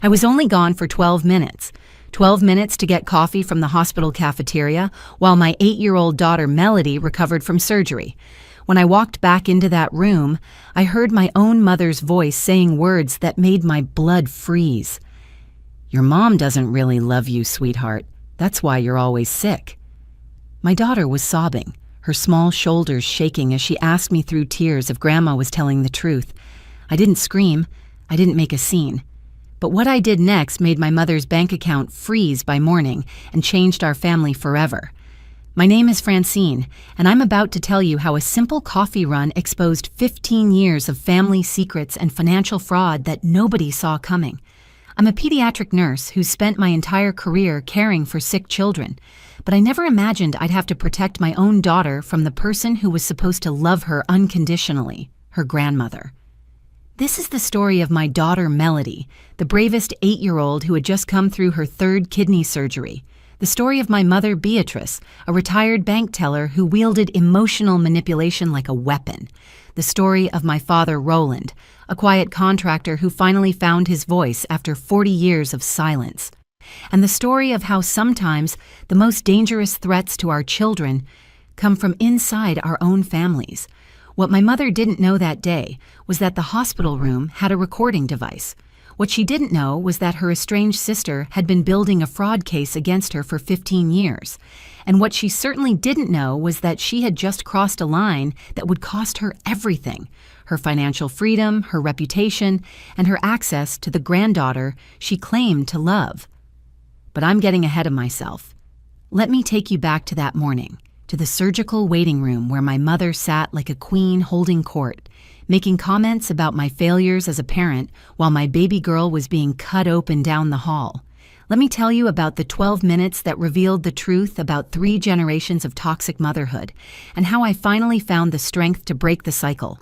I was only gone for 12 minutes. 12 minutes to get coffee from the hospital cafeteria while my 8-year-old daughter Melody recovered from surgery. When I walked back into that room, I heard my own mother's voice saying words that made my blood freeze. "Your mom doesn't really love you, sweetheart. That's why you're always sick." My daughter was sobbing, her small shoulders shaking as she asked me through tears if Grandma was telling the truth. I didn't scream. I didn't make a scene. But what I did next made my mother's bank account freeze by morning and changed our family forever. My name is Francine, and I'm about to tell you how a simple coffee run exposed 15 years of family secrets and financial fraud that nobody saw coming. I'm a pediatric nurse who's spent my entire career caring for sick children, but I never imagined I'd have to protect my own daughter from the person who was supposed to love her unconditionally, her grandmother. This is the story of my daughter Melody, the bravest 8-year-old who had just come through her 3rd kidney surgery. The story of my mother Beatrice, a retired bank teller who wielded emotional manipulation like a weapon. The story of my father Roland, a quiet contractor who finally found his voice after 40 years of silence. And the story of how sometimes the most dangerous threats to our children come from inside our own families. What my mother didn't know that day was that the hospital room had a recording device. What she didn't know was that her estranged sister had been building a fraud case against her for 15 years. And what she certainly didn't know was that she had just crossed a line that would cost her everything: her financial freedom, her reputation, and her access to the granddaughter she claimed to love. But I'm getting ahead of myself. Let me take you back to that morning, to the surgical waiting room where my mother sat like a queen holding court, making comments about my failures as a parent while my baby girl was being cut open down the hall. Let me tell you about the 12 minutes that revealed the truth about 3 generations of toxic motherhood and how I finally found the strength to break the cycle.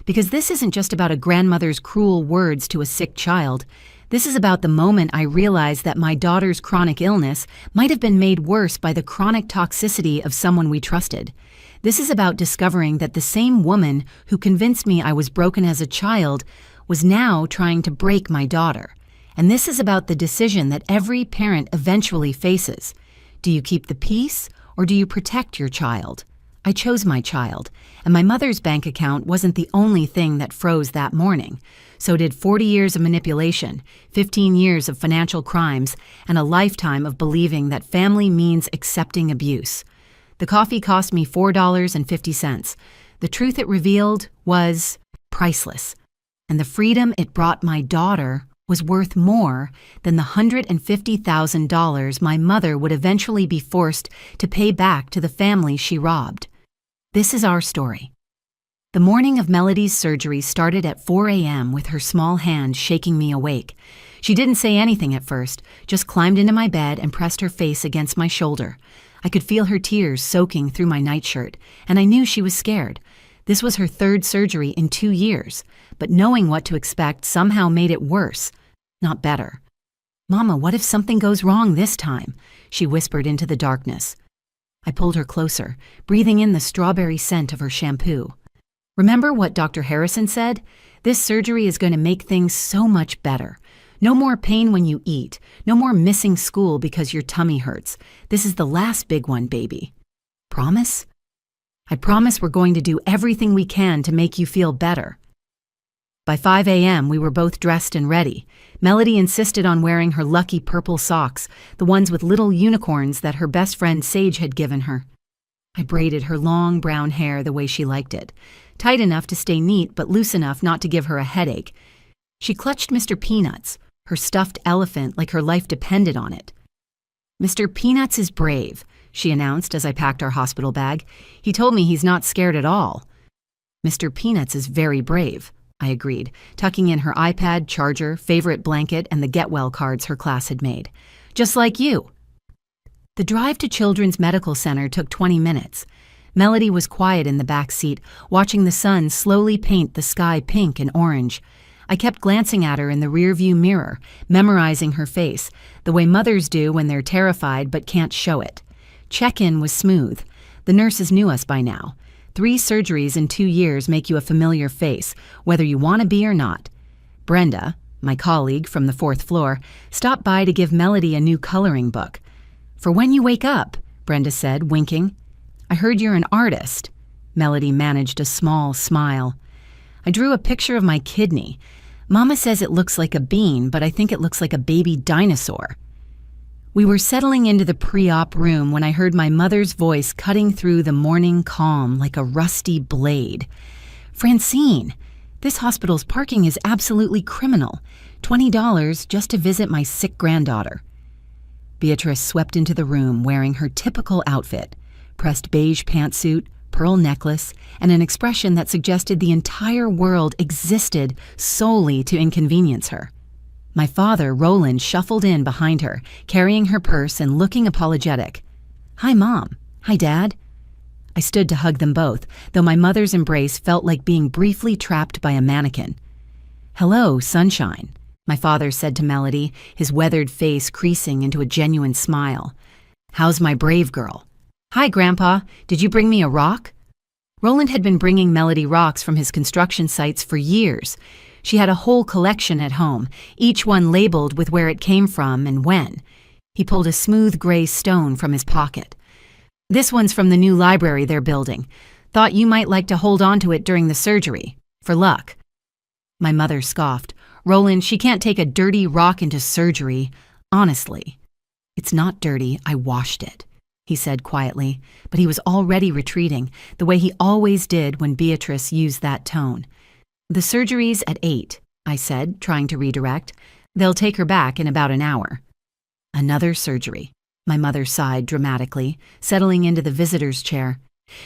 Because this isn't just about a grandmother's cruel words to a sick child. This is about the moment I realized that my daughter's chronic illness might have been made worse by the chronic toxicity of someone we trusted. This is about discovering that the same woman who convinced me I was broken as a child was now trying to break my daughter. And this is about the decision that every parent eventually faces. Do you keep the peace or do you protect your child? I chose my child, and my mother's bank account wasn't the only thing that froze that morning. So did 40 years of manipulation, 15 years of financial crimes, and a lifetime of believing that family means accepting abuse. The coffee cost me $4.50. The truth it revealed was priceless, and the freedom it brought my daughter was worth more than the $150,000 my mother would eventually be forced to pay back to the family she robbed. This is our story. The morning of Melody's surgery started at 4 a.m. with her small hand shaking me awake. She didn't say anything at first, just climbed into my bed and pressed her face against my shoulder. I could feel her tears soaking through my nightshirt, and I knew she was scared. This was her 3rd surgery in 2 years, but knowing what to expect somehow made it worse, not better. "Mama, what if something goes wrong this time?" she whispered into the darkness. I pulled her closer, breathing in the strawberry scent of her shampoo. "Remember what Dr. Harrison said? This surgery is going to make things so much better. No more pain when you eat. No more missing school because your tummy hurts. This is the last big one, baby. Promise?" "I promise we're going to do everything we can to make you feel better." By 5 a.m., we were both dressed and ready. Melody insisted on wearing her lucky purple socks, the ones with little unicorns that her best friend Sage had given her. I braided her long brown hair the way she liked it, tight enough to stay neat but loose enough not to give her a headache. She clutched Mr. Peanuts, her stuffed elephant, like her life depended on it. "Mr. Peanuts is brave," she announced as I packed our hospital bag. "He told me he's not scared at all." "Mr. Peanuts is very brave," I agreed, tucking in her iPad, charger, favorite blanket, and the get well cards her class had made. "Just like you." The drive to Children's Medical Center took 20 minutes. Melody was quiet in the back seat, watching the sun slowly paint the sky pink and orange. I kept glancing at her in the rearview mirror, memorizing her face, the way mothers do when they're terrified but can't show it. Check-in was smooth. The nurses knew us by now. 3 surgeries in 2 years make you a familiar face, whether you want to be or not. Brenda, my colleague from the fourth floor, stopped by to give Melody a new coloring book. "For when you wake up," Brenda said, winking. "I heard you're an artist." Melody managed a small smile. "I drew a picture of my kidney. Mama says it looks like a bean, but I think it looks like a baby dinosaur." We were settling into the pre-op room when I heard my mother's voice cutting through the morning calm like a rusty blade. "Francine, this hospital's parking is absolutely criminal. $20 just to visit my sick granddaughter." Beatrice swept into the room wearing her typical outfit, pressed beige pantsuit, pearl necklace, and an expression that suggested the entire world existed solely to inconvenience her. My father, Roland, shuffled in behind her, carrying her purse and looking apologetic. "Hi, Mom. Hi, Dad." I stood to hug them both, though my mother's embrace felt like being briefly trapped by a mannequin. "Hello, sunshine," my father said to Melody, his weathered face creasing into a genuine smile. "How's my brave girl?" "Hi, Grandpa. Did you bring me a rock?" Roland had been bringing Melody rocks from his construction sites for years. She had a whole collection at home, each one labeled with where it came from and when. He pulled a smooth gray stone from his pocket. "This one's from the new library they're building. Thought you might like to hold on to it during the surgery. For luck." My mother scoffed. "Roland, she can't take a dirty rock into surgery. Honestly." "It's not dirty. I washed it," he said quietly, but he was already retreating, the way he always did when Beatrice used that tone. "The surgery's at 8, I said, trying to redirect. "They'll take her back in about an hour." "Another surgery," my mother sighed dramatically, settling into the visitor's chair.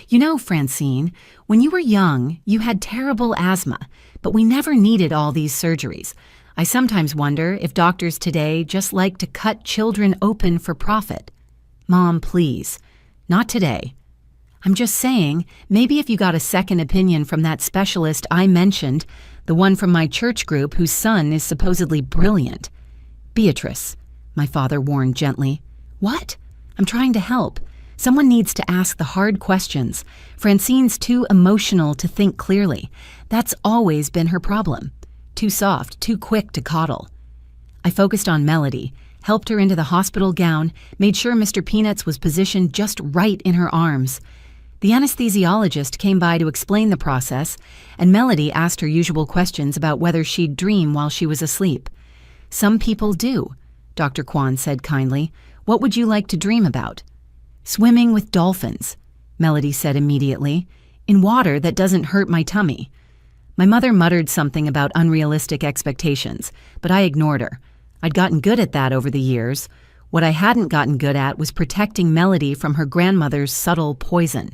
"You know, Francine, when you were young, you had terrible asthma, but we never needed all these surgeries. I sometimes wonder if doctors today just like to cut children open for profit." "Mom, please. Not today." "I'm just saying, maybe if you got a second opinion from that specialist I mentioned, the one from my church group whose son is supposedly brilliant." "Beatrice," my father warned gently. "What? I'm trying to help. Someone needs to ask the hard questions. Francine's too emotional to think clearly. That's always been her problem. Too soft, too quick to coddle." I focused on Melody, helped her into the hospital gown, made sure Mr. Peanuts was positioned just right in her arms. The anesthesiologist came by to explain the process, and Melody asked her usual questions about whether she'd dream while she was asleep. "Some people do," Dr. Kwan said kindly. "What would you like to dream about?" "Swimming with dolphins," Melody said immediately, "in water that doesn't hurt my tummy." My mother muttered something about unrealistic expectations, but I ignored her. I'd gotten good at that over the years. What I hadn't gotten good at was protecting Melody from her grandmother's subtle poison.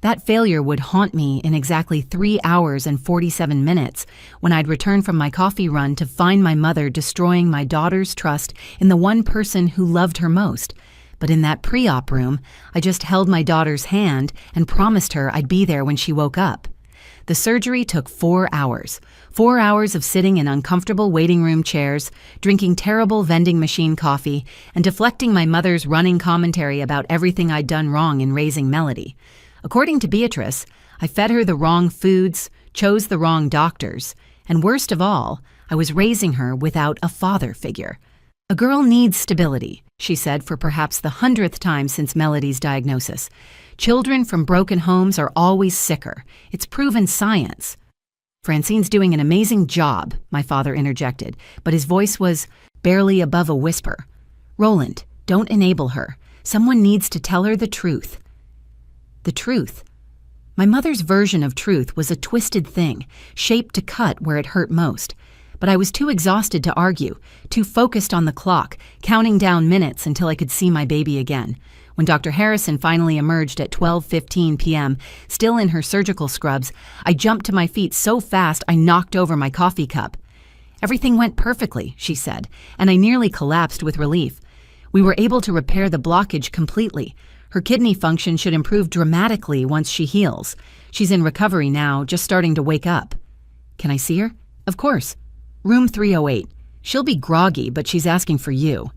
That failure would haunt me in exactly 3 hours and 47 minutes when I'd return from my coffee run to find my mother destroying my daughter's trust in the one person who loved her most. But in that pre-op room, I just held my daughter's hand and promised her I'd be there when she woke up. The surgery took 4 hours. 4 hours of sitting in uncomfortable waiting room chairs, drinking terrible vending machine coffee, and deflecting my mother's running commentary about everything I'd done wrong in raising Melody. According to Beatrice, I fed her the wrong foods, chose the wrong doctors, and worst of all, I was raising her without a father figure. "A girl needs stability," she said for perhaps the 100th time since Melody's diagnosis. "Children from broken homes are always sicker. It's proven science." "Francine's doing an amazing job," my father interjected, but his voice was barely above a whisper. "Roland, don't enable her. Someone needs to tell her the truth." The truth. My mother's version of truth was a twisted thing, shaped to cut where it hurt most. But I was too exhausted to argue, too focused on the clock, counting down minutes until I could see my baby again. When Dr. Harrison finally emerged at 12:15 p.m., still in her surgical scrubs, I jumped to my feet so fast I knocked over my coffee cup. "Everything went perfectly," she said, and I nearly collapsed with relief. "We were able to repair the blockage completely. Her kidney function should improve dramatically once she heals. She's in recovery now, just starting to wake up." "Can I see her?" "Of course. Room 308. She'll be groggy, but she's asking for you."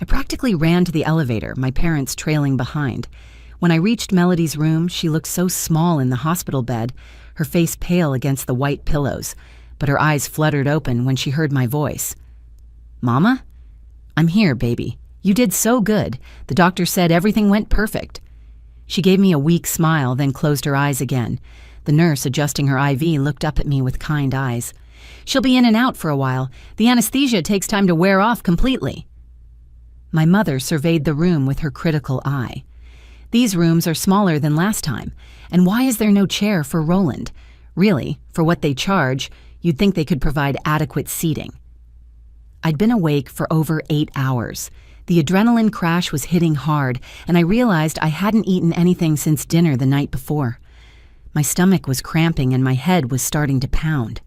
I practically ran to the elevator, my parents trailing behind. When I reached Melody's room, she looked so small in the hospital bed, her face pale against the white pillows. but her eyes fluttered open when she heard my voice. "Mama?" "I'm here, baby. You did so good. The doctor said everything went perfect." She gave me a weak smile, then closed her eyes again. The nurse adjusting her IV looked up at me with kind eyes. "She'll be in and out for a while. The anesthesia takes time to wear off completely." My mother surveyed the room with her critical eye. "These rooms are smaller than last time. And why is there no chair for Roland? Really, for what they charge, you'd think they could provide adequate seating." I'd been awake for over 8 hours. The adrenaline crash was hitting hard, and I realized I hadn't eaten anything since dinner the night before. My stomach was cramping and my head was starting to pound.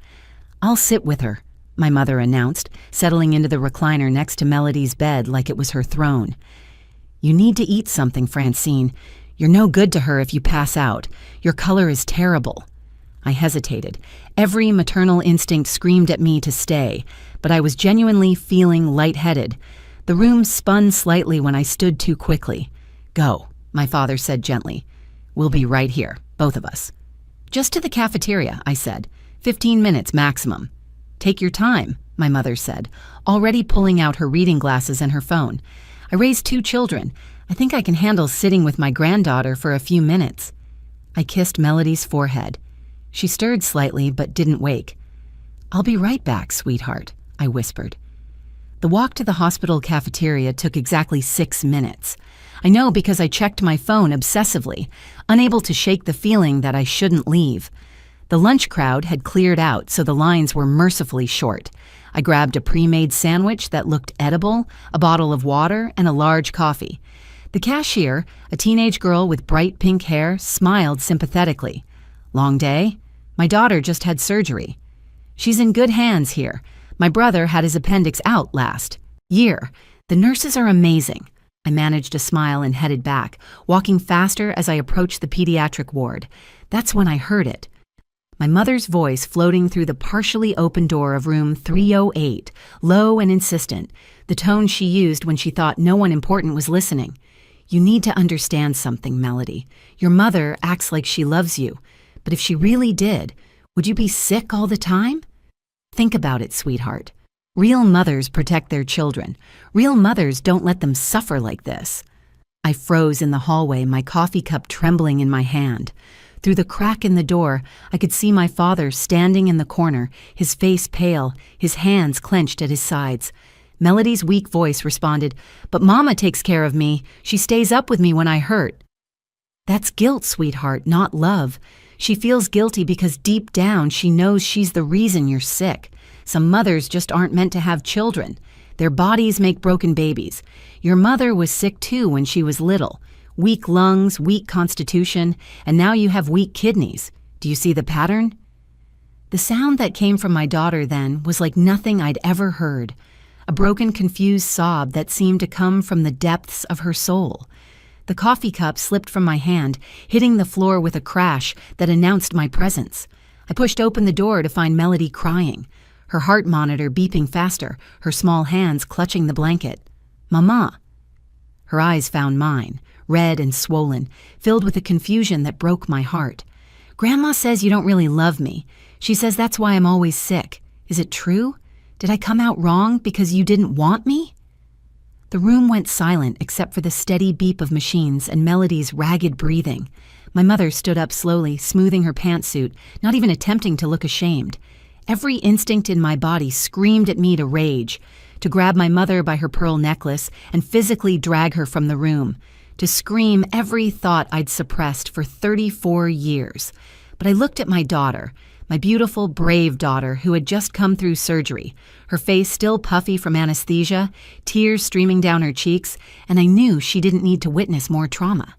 "I'll sit with her," my mother announced, settling into the recliner next to Melody's bed like it was her throne. "You need to eat something, Francine. You're no good to her if you pass out. Your color is terrible." I hesitated. Every maternal instinct screamed at me to stay, but I was genuinely feeling lightheaded. The room spun slightly when I stood too quickly. "Go," my father said gently. "We'll be right here, both of us." "Just to the cafeteria," I said. 15 minutes maximum." "Take your time," my mother said, already pulling out her reading glasses and her phone. "I raised 2 children. I think I can handle sitting with my granddaughter for a few minutes." I kissed Melody's forehead. She stirred slightly but didn't wake. "I'll be right back, sweetheart," I whispered. The walk to the hospital cafeteria took exactly 6 minutes. I know because I checked my phone obsessively, unable to shake the feeling that I shouldn't leave. The lunch crowd had cleared out, so the lines were mercifully short. I grabbed a pre-made sandwich that looked edible, a bottle of water, and a large coffee. The cashier, a teenage girl with bright pink hair, smiled sympathetically. "Long day? My daughter just had surgery." "She's in good hands here. My brother had his appendix out last year. The nurses are amazing." I managed a smile and headed back, walking faster as I approached the pediatric ward. That's when I heard it. My mother's voice floating through the partially open door of room 308, low and insistent, the tone she used when she thought no one important was listening. "You need to understand something, Melody. Your mother acts like she loves you. But if she really did, would you be sick all the time? Think about it, sweetheart. Real mothers protect their children. Real mothers don't let them suffer like this." I froze in the hallway, my coffee cup trembling in my hand. Through the crack in the door, I could see my father standing in the corner, his face pale, his hands clenched at his sides. Melody's weak voice responded, "But Mama takes care of me. She stays up with me when I hurt." "That's guilt, sweetheart, not love. She feels guilty because deep down she knows she's the reason you're sick. Some mothers just aren't meant to have children. Their bodies make broken babies. Your mother was sick too when she was little. Weak lungs, weak constitution, and now you have weak kidneys. Do you see the pattern?" The sound that came from my daughter then was like nothing I'd ever heard. A broken, confused sob that seemed to come from the depths of her soul. The coffee cup slipped from my hand, hitting the floor with a crash that announced my presence. I pushed open the door to find Melody crying, her heart monitor beeping faster, her small hands clutching the blanket. "Mama." Her eyes found mine, red and swollen, filled with a confusion that broke my heart. "Grandma says you don't really love me. She says that's why I'm always sick. Is it true? Did I come out wrong because you didn't want me?" The room went silent except for the steady beep of machines and Melody's ragged breathing. My mother stood up slowly, smoothing her pantsuit, not even attempting to look ashamed. Every instinct in my body screamed at me to rage, to grab my mother by her pearl necklace and physically drag her from the room, to scream every thought I'd suppressed for 34 years. But I looked at my daughter, my beautiful, brave daughter who had just come through surgery, her face still puffy from anesthesia, tears streaming down her cheeks, and I knew she didn't need to witness more trauma.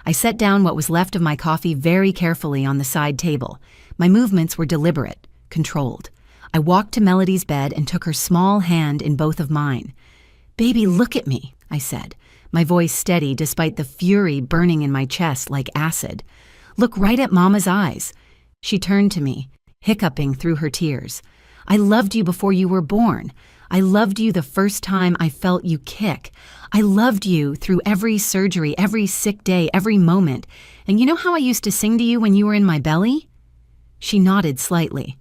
I set down what was left of my coffee very carefully on the side table. My movements were deliberate, controlled. I walked to Melody's bed and took her small hand in both of mine. "Baby, look at me," I said, my voice steady despite the fury burning in my chest like acid. "Look right at Mama's eyes." She turned to me, hiccuping through her tears. "I loved you before you were born. I loved you the first time I felt you kick. I loved you through every surgery, every sick day, every moment. And you know how I used to sing to you when you were in my belly?" She nodded slightly.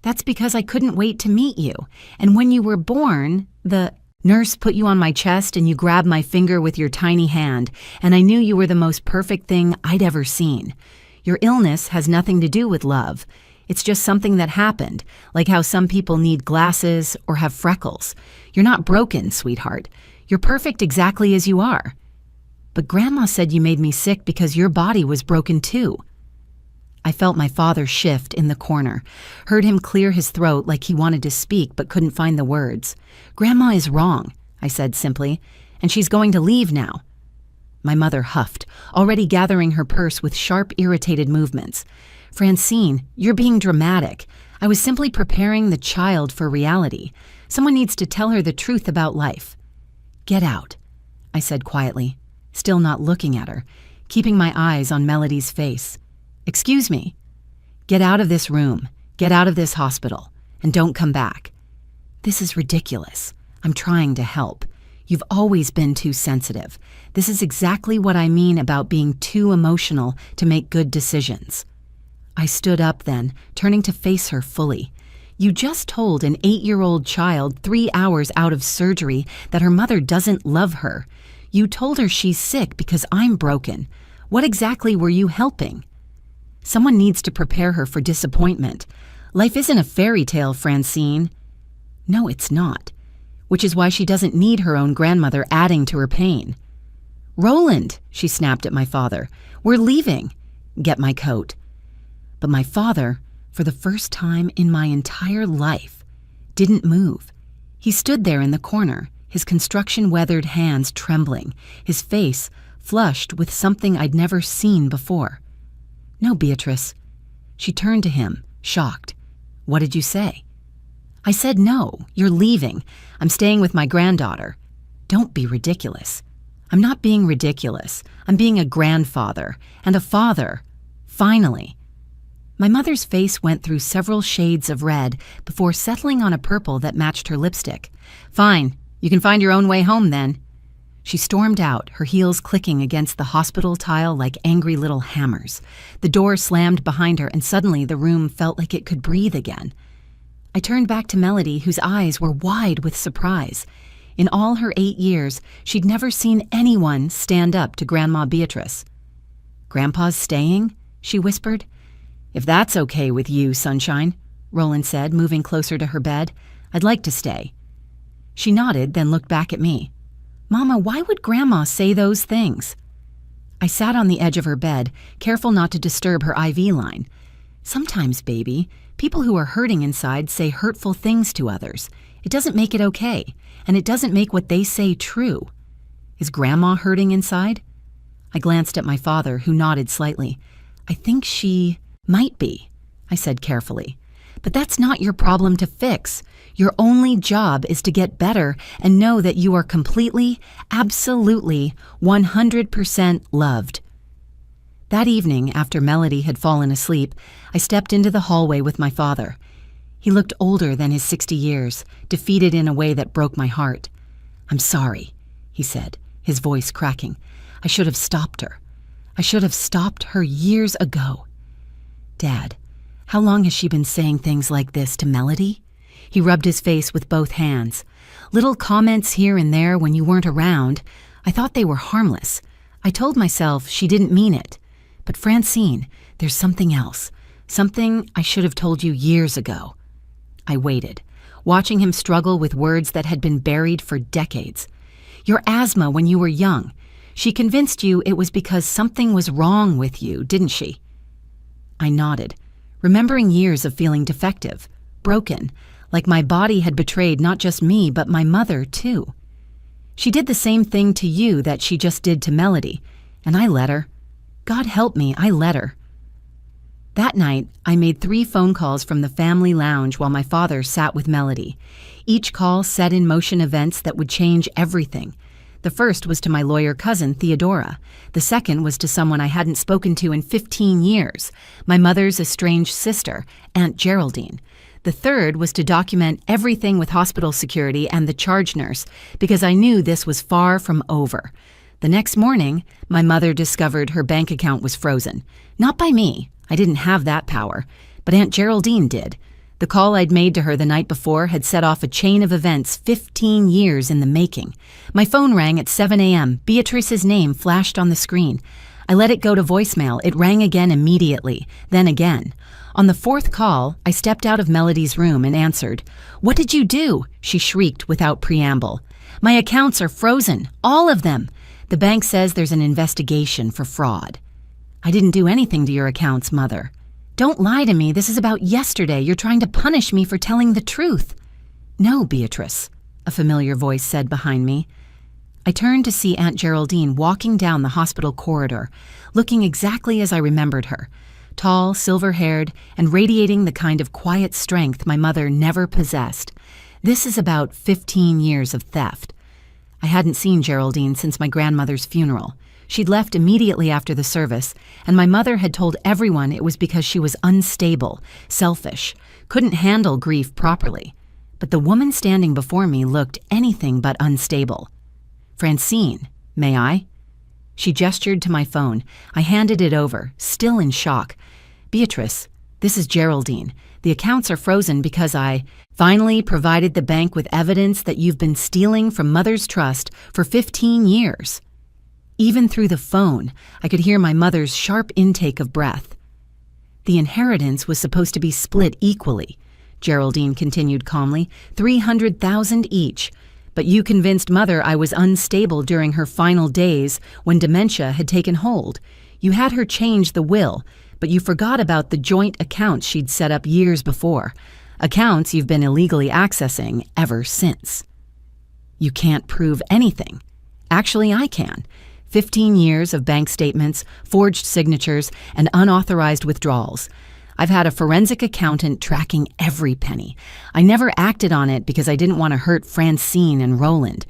That's because I couldn't wait to meet you. And when you were born, the nurse put you on my chest and you grabbed my finger with your tiny hand, and I knew you were the most perfect thing I'd ever seen. Your illness has nothing to do with love. It's just something that happened, like how some people need glasses or have freckles. You're not broken, sweetheart. You're perfect exactly as you are. But Grandma said you made me sick because your body was broken too. I felt my father shift in the corner, heard him clear his throat like he wanted to speak but couldn't find the words. Grandma is wrong, I said simply, and she's going to leave now. My mother huffed, already gathering her purse with sharp, irritated movements. Francine, you're being dramatic. I was simply preparing the child for reality. Someone needs to tell her the truth about life. Get out, I said quietly, still not looking at her, keeping my eyes on Melody's face. Excuse me. Get out of this room, get out of this hospital, and don't come back. This is ridiculous. I'm trying to help. You've always been too sensitive. This is exactly what I mean about being too emotional to make good decisions. I stood up then, turning to face her fully. You just told an 8-year-old child 3 hours out of surgery that her mother doesn't love her. You told her she's sick because I'm broken. What exactly were you helping? Someone needs to prepare her for disappointment. Life isn't a fairy tale, Francine. No, it's not. Which is why she doesn't need her own grandmother adding to her pain. Roland, she snapped at my father. We're leaving. Get my coat. But my father, for the first time in my entire life, didn't move. He stood there in the corner, his construction-weathered hands trembling, his face flushed with something I'd never seen before. No, Beatrice. She turned to him, shocked. What did you say? I said no, you're leaving. I'm staying with my granddaughter. Don't be ridiculous. I'm not being ridiculous. I'm being a grandfather and a father. Finally. My mother's face went through several shades of red before settling on a purple that matched her lipstick. Fine, you can find your own way home then. She stormed out, her heels clicking against the hospital tile like angry little hammers. The door slammed behind her and suddenly the room felt like it could breathe again. I turned back to Melody, whose eyes were wide with surprise. In all her 8 years, she'd never seen anyone stand up to Grandma Beatrice. Grandpa's staying? She whispered. If that's okay with you, Sunshine, Roland said, moving closer to her bed. I'd like to stay. She nodded, then looked back at me. Mama, why would Grandma say those things? I sat on the edge of her bed, careful not to disturb her IV line. Sometimes, baby, people who are hurting inside say hurtful things to others. It doesn't make it okay, and it doesn't make what they say true. Is Grandma hurting inside? I glanced at my father, who nodded slightly. I think she might be, I said carefully. But that's not your problem to fix. Your only job is to get better and know that you are completely, absolutely, 100% loved. That evening, after Melody had fallen asleep, I stepped into the hallway with my father. He looked older than his 60 years, defeated in a way that broke my heart. I'm sorry, he said, his voice cracking. I should have stopped her. I should have stopped her years ago. Dad, how long has she been saying things like this to Melody? He rubbed his face with both hands. Little comments here and there when you weren't around. I thought they were harmless. I told myself she didn't mean it. But Francine, there's something else. Something I should have told you years ago. I waited, watching him struggle with words that had been buried for decades. Your asthma when you were young. She convinced you it was because something was wrong with you, didn't she? I nodded, remembering years of feeling defective, broken, like my body had betrayed not just me, but my mother, too. She did the same thing to you that she just did to Melody, and I let her. God help me, I let her. That night, I made 3 phone calls from the family lounge while my father sat with Melody. Each call set in motion events that would change everything. The first was to my lawyer cousin, Theodora. The second was to someone I hadn't spoken to in 15 years, my mother's estranged sister, Aunt Geraldine. The third was to document everything with hospital security and the charge nurse, because I knew this was far from over. The next morning, my mother discovered her bank account was frozen. Not by me. I didn't have that power. But Aunt Geraldine did. The call I'd made to her the night before had set off a chain of events 15 years in the making. My phone rang at 7 a.m. Beatrice's name flashed on the screen. I let it go to voicemail. It rang again immediately, then again. On the fourth call, I stepped out of Melody's room and answered. "What did you do?" she shrieked without preamble. "My accounts are frozen, all of them. The bank says there's an investigation for fraud." "I didn't do anything to your accounts, Mother." "Don't lie to me. This is about yesterday. You're trying to punish me for telling the truth." "No, Beatrice," a familiar voice said behind me. I turned to see Aunt Geraldine walking down the hospital corridor, looking exactly as I remembered her, tall, silver-haired, and radiating the kind of quiet strength my mother never possessed. This is about 15 years of theft. I hadn't seen Geraldine since my grandmother's funeral. She'd left immediately after the service, and my mother had told everyone it was because she was unstable, selfish, couldn't handle grief properly. But the woman standing before me looked anything but unstable. "Francine, may I?" She gestured to my phone. I handed it over, still in shock. "Beatrice, this is Geraldine. The accounts are frozen because I finally provided the bank with evidence that you've been stealing from Mother's Trust for 15 years. Even through the phone, I could hear my mother's sharp intake of breath. "The inheritance was supposed to be split equally," Geraldine continued calmly, $300,000 each. "But you convinced Mother I was unstable during her final days when dementia had taken hold. You had her change the will, but you forgot about the joint accounts she'd set up years before, accounts you've been illegally accessing ever since." "You can't prove anything." "Actually, I can. 15 years of bank statements, forged signatures, and unauthorized withdrawals. I've had a forensic accountant tracking every penny. I never acted on it because I didn't want to hurt Francine and Roland.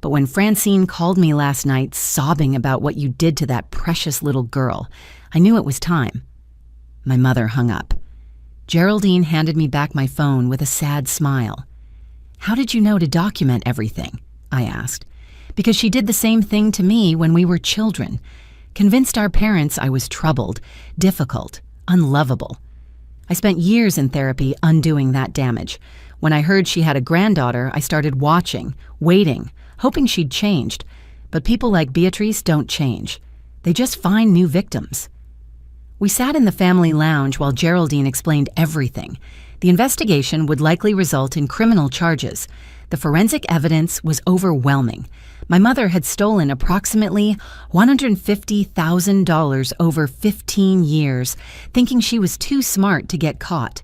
But when Francine called me last night sobbing about what you did to that precious little girl, I knew it was time." My mother hung up. Geraldine handed me back my phone with a sad smile. "How did you know to document everything?" I asked. "Because she did the same thing to me when we were children. Convinced our parents I was troubled, difficult, unlovable. I spent years in therapy undoing that damage. When I heard she had a granddaughter, I started watching, waiting, hoping she'd changed. But people like Beatrice don't change. They just find new victims." We sat in the family lounge while Geraldine explained everything. The investigation would likely result in criminal charges. The forensic evidence was overwhelming. My mother had stolen approximately $150,000 over 15 years, thinking she was too smart to get caught.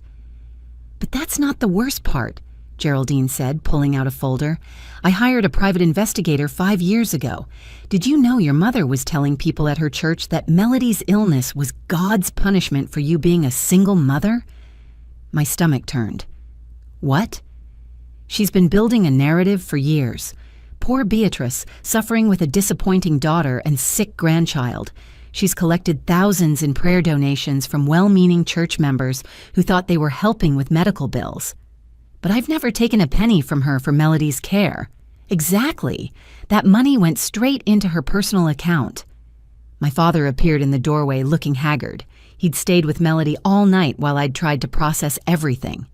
"But that's not the worst part," Geraldine said, pulling out a folder. "I hired a private investigator 5 years ago. Did you know your mother was telling people at her church that Melody's illness was God's punishment for you being a single mother?" My stomach turned. "What?" "She's been building a narrative for years. Poor Beatrice, suffering with a disappointing daughter and sick grandchild. She's collected thousands in prayer donations from well-meaning church members who thought they were helping with medical bills. But I've never taken a penny from her for Melody's care." "Exactly. That money went straight into her personal account." My father appeared in the doorway looking haggard. He'd stayed with Melody all night while I'd tried to process everything.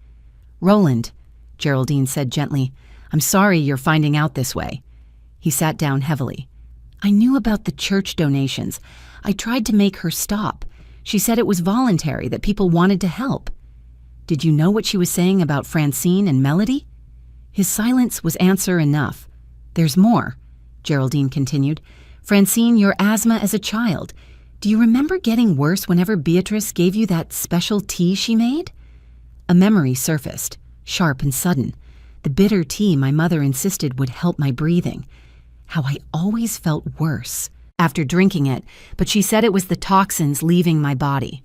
"Roland," Geraldine said gently, "I'm sorry you're finding out this way." He sat down heavily. "I knew about the church donations. I tried to make her stop. She said it was voluntary, that people wanted to help." "Did you know what she was saying about Francine and Melody?" His silence was answer enough. "There's more," Geraldine continued. "Francine, your asthma as a child. Do you remember getting worse whenever Beatrice gave you that special tea she made?" A memory surfaced, sharp and sudden. The bitter tea my mother insisted would help my breathing. How I always felt worse after drinking it, but she said it was the toxins leaving my body.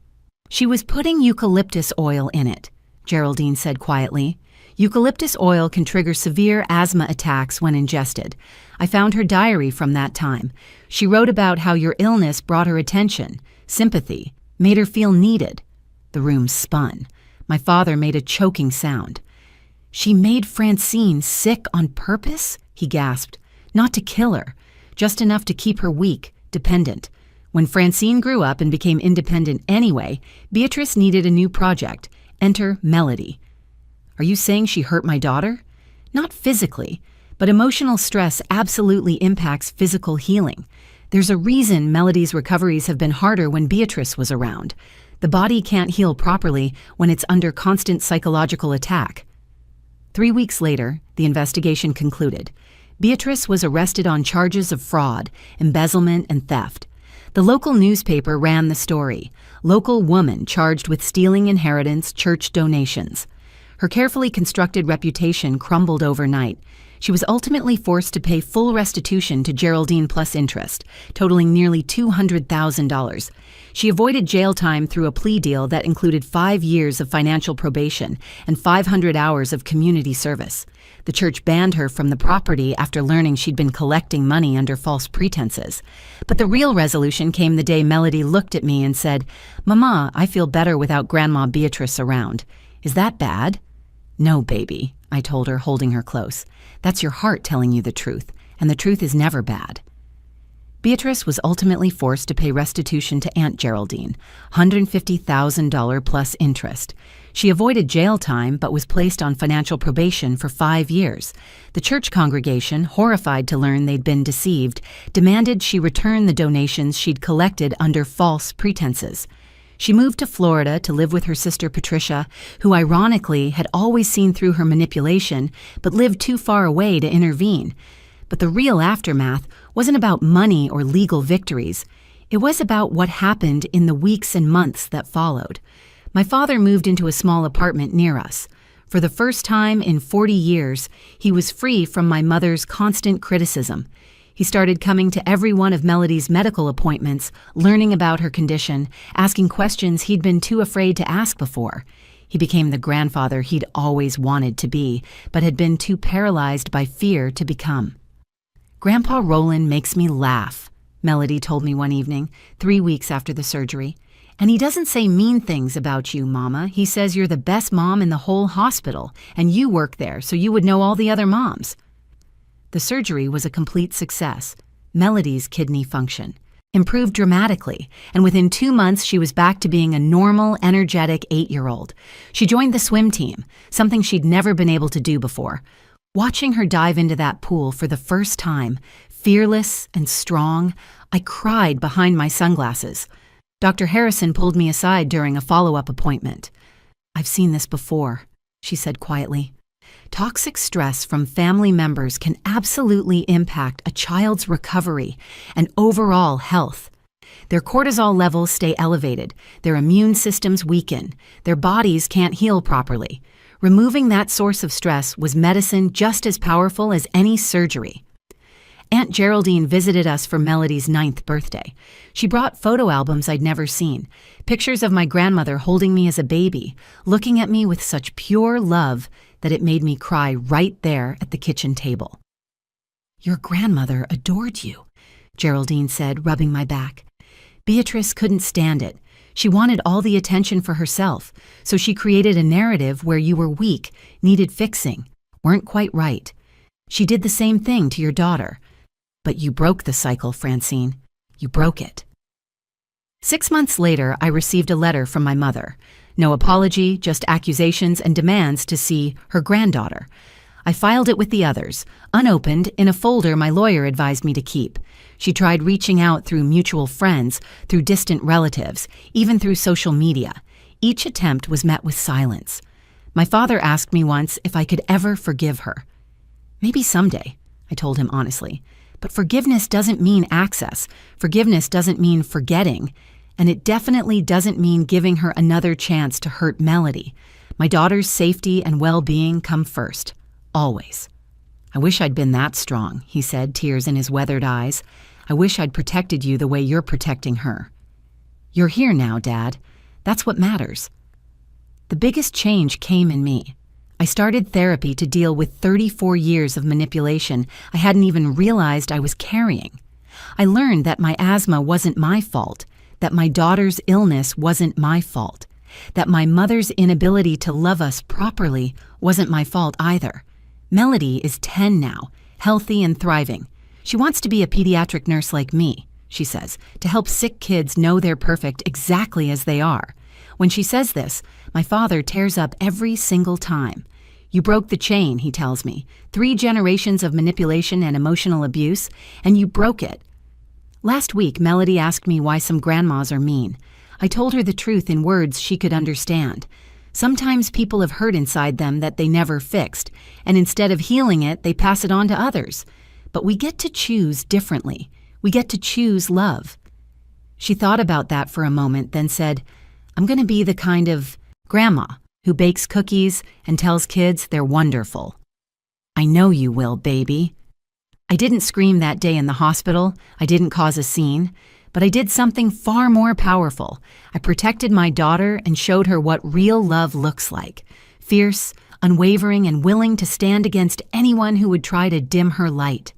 "She was putting eucalyptus oil in it," Geraldine said quietly. "Eucalyptus oil can trigger severe asthma attacks when ingested. I found her diary from that time. She wrote about how your illness brought her attention, sympathy, made her feel needed." The room spun. My father made a choking sound. "She made Francine sick on purpose?" he gasped. "Not to kill her, just enough to keep her weak, dependent. When Francine grew up and became independent anyway, Beatrice needed a new project. Enter Melody. Are you saying she hurt my daughter? Not physically, but emotional stress absolutely impacts physical healing. There's a reason Melody's recoveries have been harder when Beatrice was around. The body can't heal properly when it's under constant psychological attack. 3 weeks later, the investigation concluded. Beatrice was arrested on charges of fraud, embezzlement, and theft. The local newspaper ran the story. Local woman charged with stealing inheritance, church donations. Her carefully constructed reputation crumbled overnight. She was ultimately forced to pay full restitution to Geraldine plus interest, totaling nearly $200,000. She avoided jail time through a plea deal that included 5 years of financial probation and 500 hours of community service. The church banned her from the property after learning she'd been collecting money under false pretenses. But the real resolution came the day Melody looked at me and said, "Mama, I feel better without Grandma Beatrice around. Is that bad?" "No, baby," I told her, holding her close. "That's your heart telling you the truth, and the truth is never bad." Beatrice was ultimately forced to pay restitution to Aunt Geraldine, $150,000 plus interest. She avoided jail time but was placed on financial probation for 5 years. The church congregation, horrified to learn they'd been deceived, demanded she return the donations she'd collected under false pretenses. She moved to Florida to live with her sister Patricia, who ironically had always seen through her manipulation but lived too far away to intervene. But the real aftermath wasn't about money or legal victories. It was about what happened in the weeks and months that followed. My father moved into a small apartment near us. For the first time in 40 years, he was free from my mother's constant criticism. He started coming to every one of Melody's medical appointments, learning about her condition, asking questions he'd been too afraid to ask before. He became the grandfather he'd always wanted to be, but had been too paralyzed by fear to become. "Grandpa Roland makes me laugh," Melody told me one evening, 3 weeks after the surgery. "And he doesn't say mean things about you, Mama. He says you're the best mom in the whole hospital, and you work there, so you would know all the other moms." The surgery was a complete success. Melody's kidney function improved dramatically, and within 2 months she was back to being a normal, energetic 8-year-old. She joined the swim team, something she'd never been able to do before. Watching her dive into that pool for the first time, fearless and strong, I cried behind my sunglasses. Dr. Harrison pulled me aside during a follow-up appointment. "I've seen this before," she said quietly. "Toxic stress from family members can absolutely impact a child's recovery and overall health. Their cortisol levels stay elevated, their immune systems weaken, their bodies can't heal properly. Removing that source of stress was medicine just as powerful as any surgery." Aunt Geraldine visited us for Melody's 9th birthday. She brought photo albums I'd never seen, pictures of my grandmother holding me as a baby, looking at me with such pure love that it made me cry right there at the kitchen table. "Your grandmother adored you," Geraldine said, rubbing my back. "Beatrice couldn't stand it. She wanted all the attention for herself, so she created a narrative where you were weak, needed fixing, weren't quite right. She did the same thing to your daughter. But you broke the cycle, Francine. You broke it." 6 months later, I received a letter from my mother. No apology, just accusations and demands to see her granddaughter. I filed it with the others, unopened, in a folder my lawyer advised me to keep. She tried reaching out through mutual friends, through distant relatives, even through social media. Each attempt was met with silence. My father asked me once if I could ever forgive her. "Maybe someday," I told him honestly. But forgiveness doesn't mean access. Forgiveness doesn't mean forgetting. And it definitely doesn't mean giving her another chance to hurt Melody. My daughter's safety and well-being come first. Always. "I wish I'd been that strong," he said, tears in his weathered eyes. "I wish I'd protected you the way you're protecting her." "You're here now, Dad. That's what matters." The biggest change came in me. I started therapy to deal with 34 years of manipulation I hadn't even realized I was carrying. I learned that my asthma wasn't my fault, that my daughter's illness wasn't my fault, that my mother's inability to love us properly wasn't my fault either. Melody is 10 now, healthy and thriving. She wants to be a pediatric nurse like me, she says, to help sick kids know they're perfect exactly as they are. When she says this, my father tears up every single time. You broke the chain, he tells me. 3 generations of manipulation and emotional abuse, and you broke it. Last week, Melody asked me why some grandmas are mean. I told her the truth in words she could understand. Sometimes people have hurt inside them that they never fixed, and instead of healing it, they pass it on to others. But we get to choose differently. We get to choose love. She thought about that for a moment, then said, I'm going to be the kind of grandma who bakes cookies and tells kids they're wonderful. I know you will, baby. I didn't scream that day in the hospital. I didn't cause a scene. But I did something far more powerful. I protected my daughter and showed her what real love looks like. Fierce, unwavering, and willing to stand against anyone who would try to dim her light.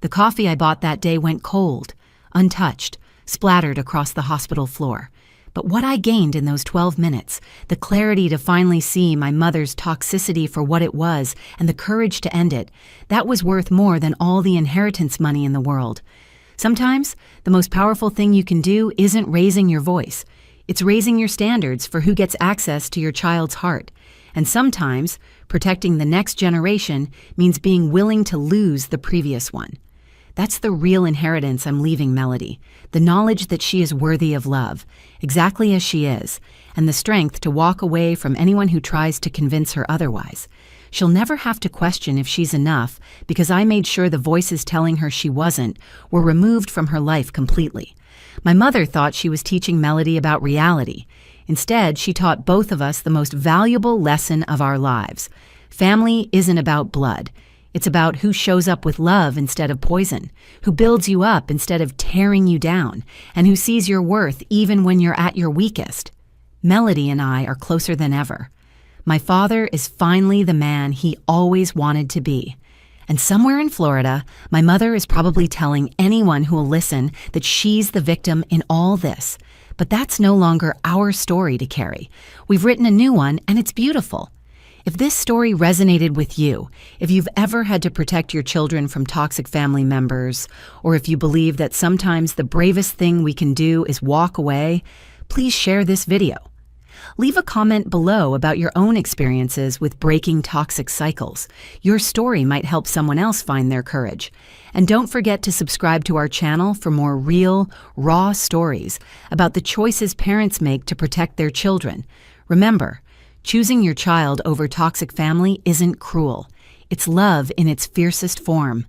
The coffee I bought that day went cold, untouched, splattered across the hospital floor. But what I gained in those 12 minutes, the clarity to finally see my mother's toxicity for what it was and the courage to end it, that was worth more than all the inheritance money in the world. Sometimes, the most powerful thing you can do isn't raising your voice. It's raising your standards for who gets access to your child's heart. And sometimes, protecting the next generation means being willing to lose the previous one. That's the real inheritance I'm leaving Melody, the knowledge that she is worthy of love, exactly as she is, and the strength to walk away from anyone who tries to convince her otherwise. She'll never have to question if she's enough because I made sure the voices telling her she wasn't were removed from her life completely. My mother thought she was teaching Melody about reality. Instead, she taught both of us the most valuable lesson of our lives. Family isn't about blood. It's about who shows up with love instead of poison, who builds you up instead of tearing you down, and who sees your worth even when you're at your weakest. Melody and I are closer than ever. My father is finally the man he always wanted to be. And somewhere in Florida, my mother is probably telling anyone who will listen that she's the victim in all this. But that's no longer our story to carry. We've written a new one, and it's beautiful. If this story resonated with you, if you've ever had to protect your children from toxic family members, or if you believe that sometimes the bravest thing we can do is walk away, please share this video. Leave a comment below about your own experiences with breaking toxic cycles. Your story might help someone else find their courage. And don't forget to subscribe to our channel for more real, raw stories about the choices parents make to protect their children. Remember, choosing your child over toxic family isn't cruel. It's love in its fiercest form.